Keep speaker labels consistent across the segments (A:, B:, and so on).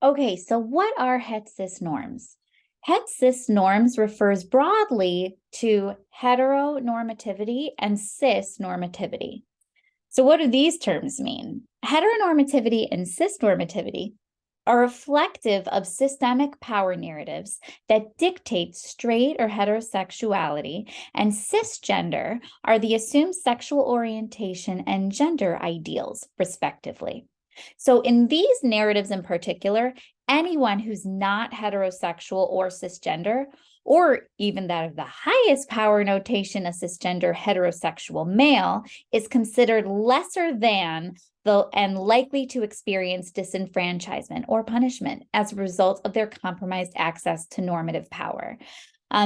A: Okay, so what are Het-Cis norms? Het-Cis norms refers broadly to heteronormativity and cis normativity. So what do these terms mean? Heteronormativity and cisnormativity are reflective of systemic power narratives that dictate straight or heterosexuality, and cisgender are the assumed sexual orientation and gender ideals, respectively. So, in these narratives in particular, anyone who's not heterosexual or cisgender, or even that of the highest power notation, a cisgender heterosexual male, is considered lesser than and likely to experience disenfranchisement or punishment as a result of their compromised access to normative power.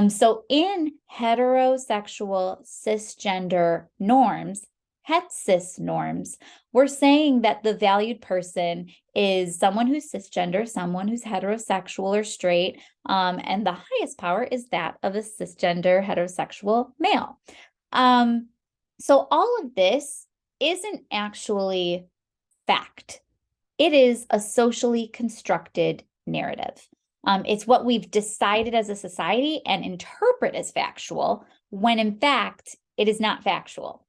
A: So in heterosexual cisgender norms, HetCis norms, we're saying that the valued person is someone who's cisgender, someone who's heterosexual or straight, and the highest power is that of a cisgender heterosexual male. So all of this isn't actually fact. It is a socially constructed narrative. It's what we've decided as a society and interpret as factual, when in fact, it is not factual.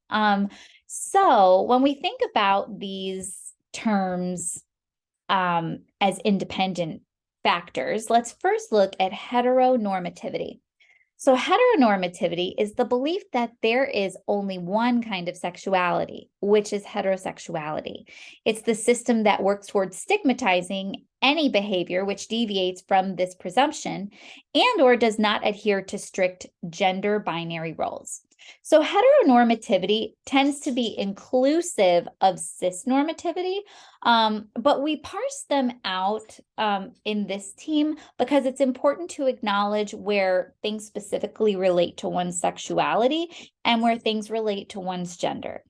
A: So when we think about these terms as independent factors, let's first look at heteronormativity. So heteronormativity is the belief that there is only one kind of sexuality, which is heterosexuality. It's the system that works towards stigmatizing any behavior which deviates from this presumption and or does not adhere to strict gender binary roles. So heteronormativity tends to be inclusive of cisnormativity, but we parse them out in this team because it's important to acknowledge where things specifically relate to one's sexuality and where things relate to one's gender.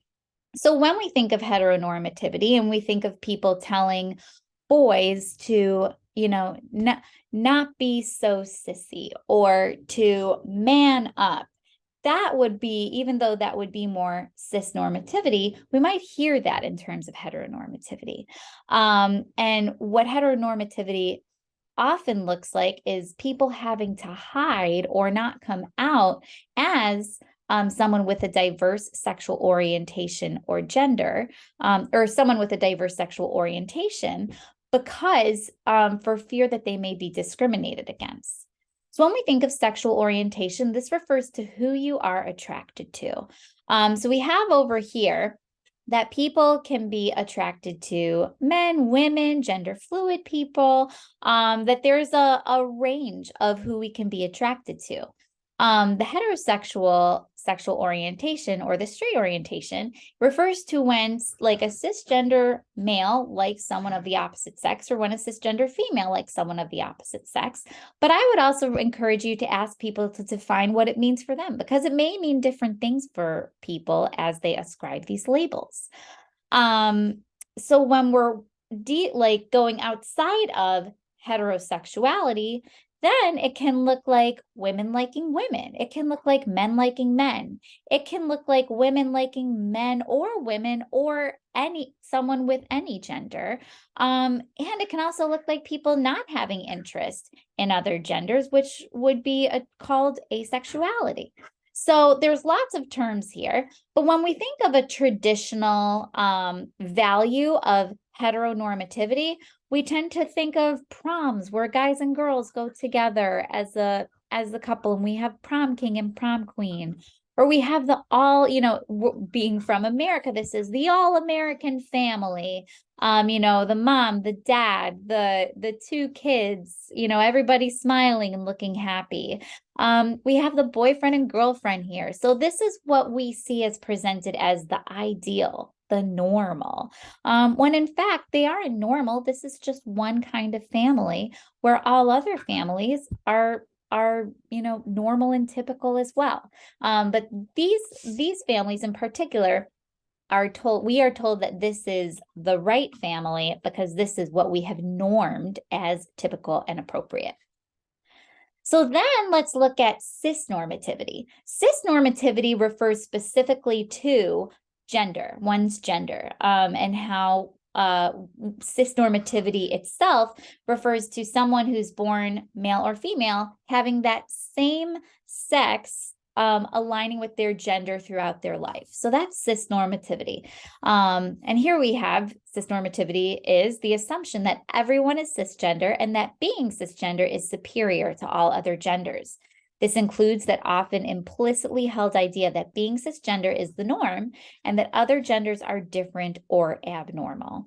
A: So when we think of heteronormativity and we think of people telling boys to, not be so sissy or to man up, that would be, even though that would be more cisnormativity, we might hear that in terms of heteronormativity. And what heteronormativity often looks like is people having to hide or not come out as someone with a diverse sexual orientation or gender, or someone with a diverse sexual orientation, because for fear that they may be discriminated against. So when we think of sexual orientation, this refers to who you are attracted to. So we have over here that people can be attracted to men, women, gender fluid people, that there's a range of who we can be attracted to. The heterosexual sexual orientation or the straight orientation refers to when like a cisgender male likes someone of the opposite sex or when a cisgender female likes someone of the opposite sex. But I would also encourage you to ask people to define what it means for them, because it may mean different things for people as they ascribe these labels. So when we're going outside of heterosexuality, then it can look like women liking women. It can look like men liking men. It can look like women liking men or women or someone with any gender. And it can also look like people not having interest in other genders, which would be called asexuality. So there's lots of terms here, but when we think of a traditional value of heteronormativity, we tend to think of proms where guys and girls go together as a couple, and we have prom king and prom queen. Or we have the all, being from America, this is the all-American family. The mom, the dad, the two kids, everybody smiling and looking happy. We have the boyfriend and girlfriend here. So this is what we see as presented as the ideal, the normal. When in fact, they aren't normal. This is just one kind of family where all other families are normal and typical as well. But these families in particular we are told that this is the right family because this is what we have normed as typical and appropriate. So then let's look at cisnormativity. Cisnormativity refers specifically to gender, one's gender, and how cisnormativity itself refers to someone who's born male or female having that same sex aligning with their gender throughout their life. So that's cisnormativity. And here we have cisnormativity is the assumption that everyone is cisgender and that being cisgender is superior to all other genders. This includes that often implicitly held idea that being cisgender is the norm and that other genders are different or abnormal.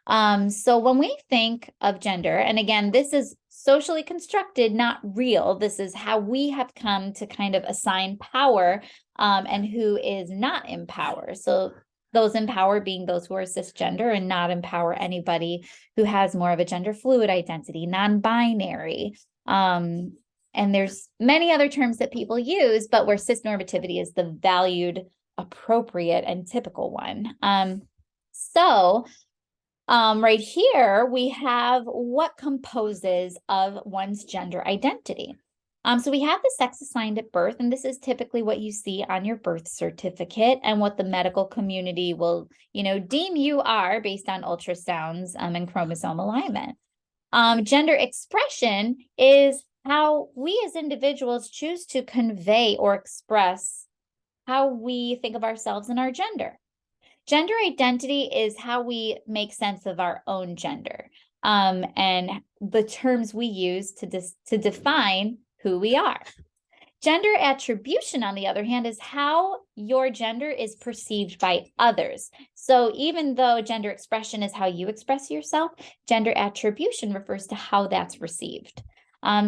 A: So when we think of gender, and again, this is socially constructed, not real. This is how we have come to kind of assign power and who is not in power. So those in power being those who are cisgender and not empower anybody who has more of a gender fluid identity, non-binary. And there's many other terms that people use, but where cisnormativity is the valued, appropriate, and typical one. Right here, we have what composes of one's gender identity. So we have the sex assigned at birth, and this is typically what you see on your birth certificate and what the medical community will, deem you are based on ultrasounds and chromosome alignment. Gender expression is how we as individuals choose to convey or express how we think of ourselves and our gender. Gender identity is how we make sense of our own gender and the terms we use to define who we are. Gender attribution, on the other hand, is how your gender is perceived by others. So even though gender expression is how you express yourself, gender attribution refers to how that's received.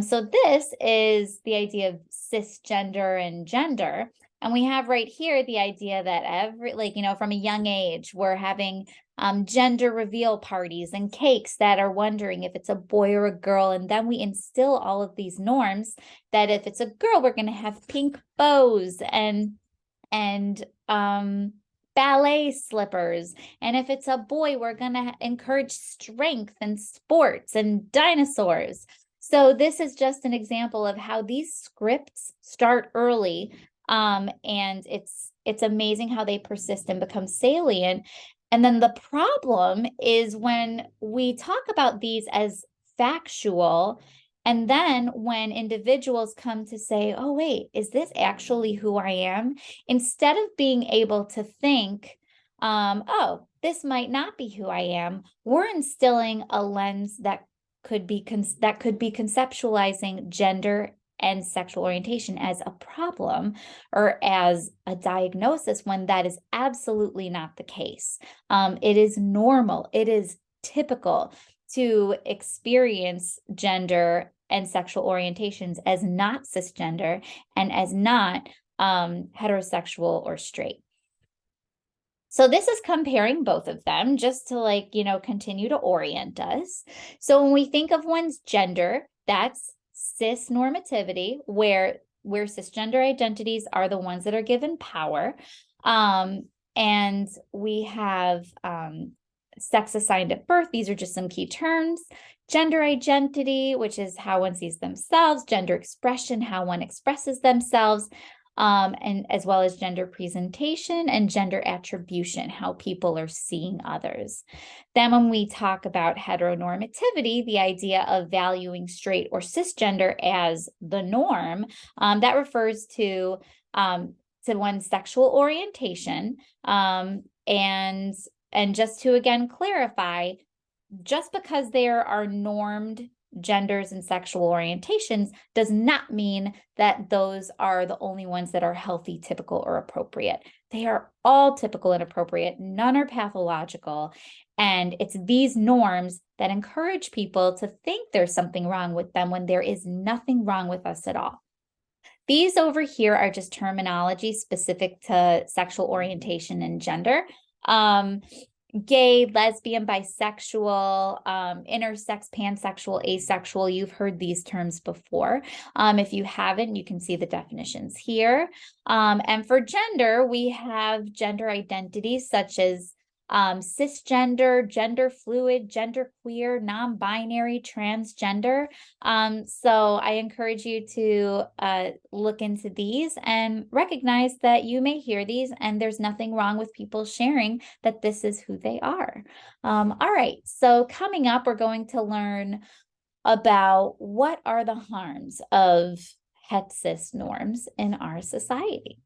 A: So this is the idea of cisgender and gender. And we have right here the idea that from a young age, we're having gender reveal parties and cakes that are wondering if it's a boy or a girl. And then we instill all of these norms that if it's a girl, we're going to have pink bows and ballet slippers. And if it's a boy, we're going to encourage strength and sports and dinosaurs. So this is just an example of how these scripts start early. And it's amazing how they persist and become salient. And then the problem is when we talk about these as factual, and then when individuals come to say, oh, wait, is this actually who I am? Instead of being able to think, oh, this might not be who I am, we're instilling a lens that could be conceptualizing gender and sexual orientation as a problem or as a diagnosis when that is absolutely not the case. It is normal, it is typical to experience gender and sexual orientations as not cisgender and as not heterosexual or straight. So this is comparing both of them just to continue to orient us. So when we think of one's gender, that's cisnormativity, where cisgender identities are the ones that are given power. And we have sex assigned at birth. These are just some key terms. Gender identity, which is how one sees themselves. Gender expression, how one expresses themselves. And as well as gender presentation and gender attribution, how people are seeing others. Then when we talk about heteronormativity, the idea of valuing straight or cisgender as the norm, that refers to one's sexual orientation. And just to again clarify, just because there are normed genders and sexual orientations does not mean that those are the only ones that are healthy, typical, or appropriate. They are all typical and appropriate. None are pathological. And it's these norms that encourage people to think there's something wrong with them when there is nothing wrong with us at all. These over here are just terminology specific to sexual orientation and gender. Gay, lesbian, bisexual, intersex, pansexual, asexual. You've heard these terms before. If you haven't, you can see the definitions here. And for gender, we have gender identities such as cisgender, gender fluid, genderqueer, non-binary, transgender. So I encourage you to look into these and recognize that you may hear these and there's nothing wrong with people sharing that this is who they are. All right, so coming up, we're going to learn about what are the harms of het cis norms in our society.